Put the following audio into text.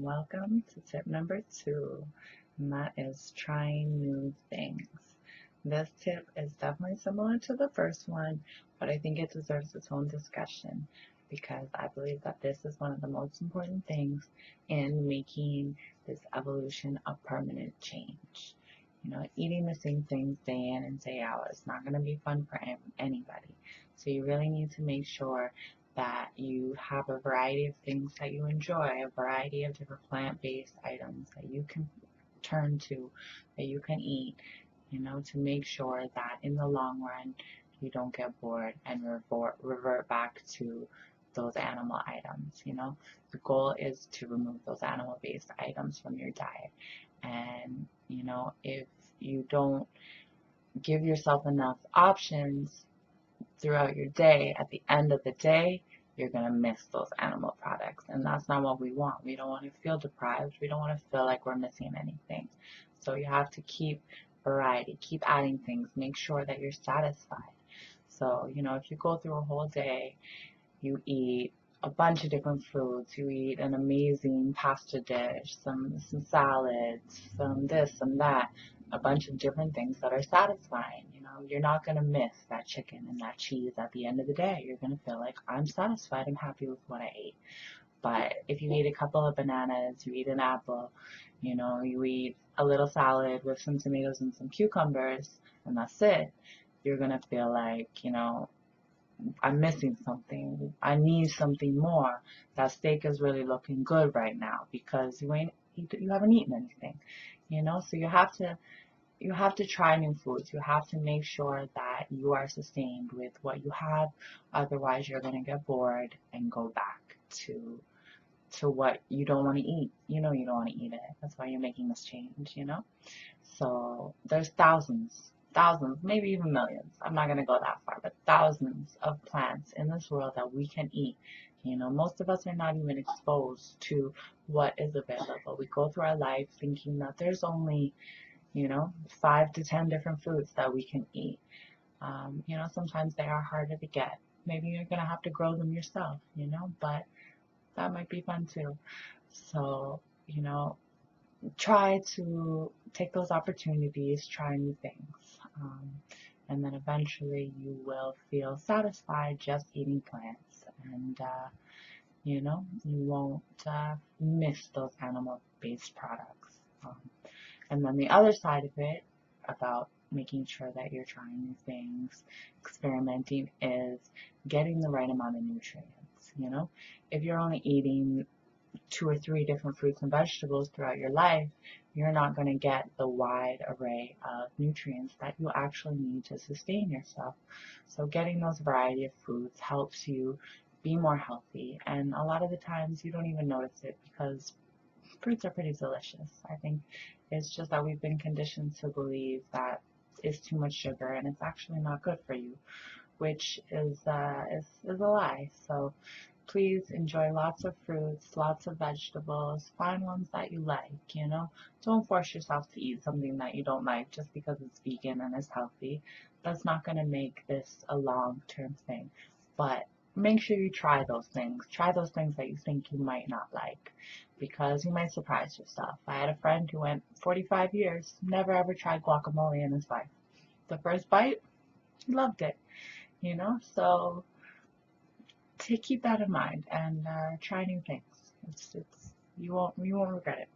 welcome to tip number 2, and that is trying new things. This tip is definitely similar to the first one, but I think it deserves its own discussion because I believe that this is one of the most important things in making this evolution a permanent change. Eating the same things day in and day out is not going to be fun for anybody. So you really need to make sure that you have a variety of things that you enjoy, a variety of different plant-based items that you can turn to, that you can eat, to make sure that in the long run you don't get bored and revert back to those animal items. The goal is to remove those animal-based items from your diet. And, if you don't give yourself enough options throughout your day, at the end of the day, you're going to miss those animal products. And that's not what we want. We don't want to feel deprived. We don't want to feel like we're missing anything. So you have to keep variety, keep adding things, make sure that you're satisfied. So, if you go through a whole day, you eat a bunch of different foods, you eat an amazing pasta dish, some salads, some this, some that, a bunch of different things that are satisfying. You're not going to miss that chicken and that cheese at the end of the day. You're going to feel like, I'm satisfied, I'm happy with what I ate. But if you eat a couple of bananas, you eat an apple, you eat a little salad with some tomatoes and some cucumbers, and that's it, you're going to feel like, I'm missing something. I need something more. That steak is really looking good right now because you haven't eaten anything, So you have to try new foods. You have to make sure that you are sustained with what you have. Otherwise, you're gonna get bored and go back to what you don't want to eat. You don't want to eat it. That's why you're making this change. So there's thousands, maybe even millions. I'm not going to go that far, but thousands of plants in this world that we can eat. Most of us are not even exposed to what is available. We go through our life thinking that there's only, 5 to 10 different fruits that we can eat. Sometimes they are harder to get. Maybe you're going to have to grow them yourself, but that might be fun too. So, try to take those opportunities, try new things, and then eventually you will feel satisfied just eating plants, and you won't miss those animal-based products. And then the other side of it, about making sure that you're trying new things, experimenting, is getting the right amount of nutrients. If you're only eating 2 or 3 different fruits and vegetables throughout your life, you're not going to get the wide array of nutrients that you actually need to sustain yourself. So getting those variety of foods helps you be more healthy, and a lot of the times you don't even notice it because fruits are pretty delicious. I think it's just that we've been conditioned to believe that it's too much sugar and it's actually not good for you, which is a lie. So please enjoy lots of fruits, lots of vegetables. Find ones that you like, Don't force yourself to eat something that you don't like just because it's vegan and is healthy. That's not going to make this a long-term thing. But make sure you try those things. Try those things that you think you might not like because you might surprise yourself. I had a friend who went 45 years, never ever tried guacamole in his life. The first bite, he loved it, So to keep that in mind and try new things. You won't regret it.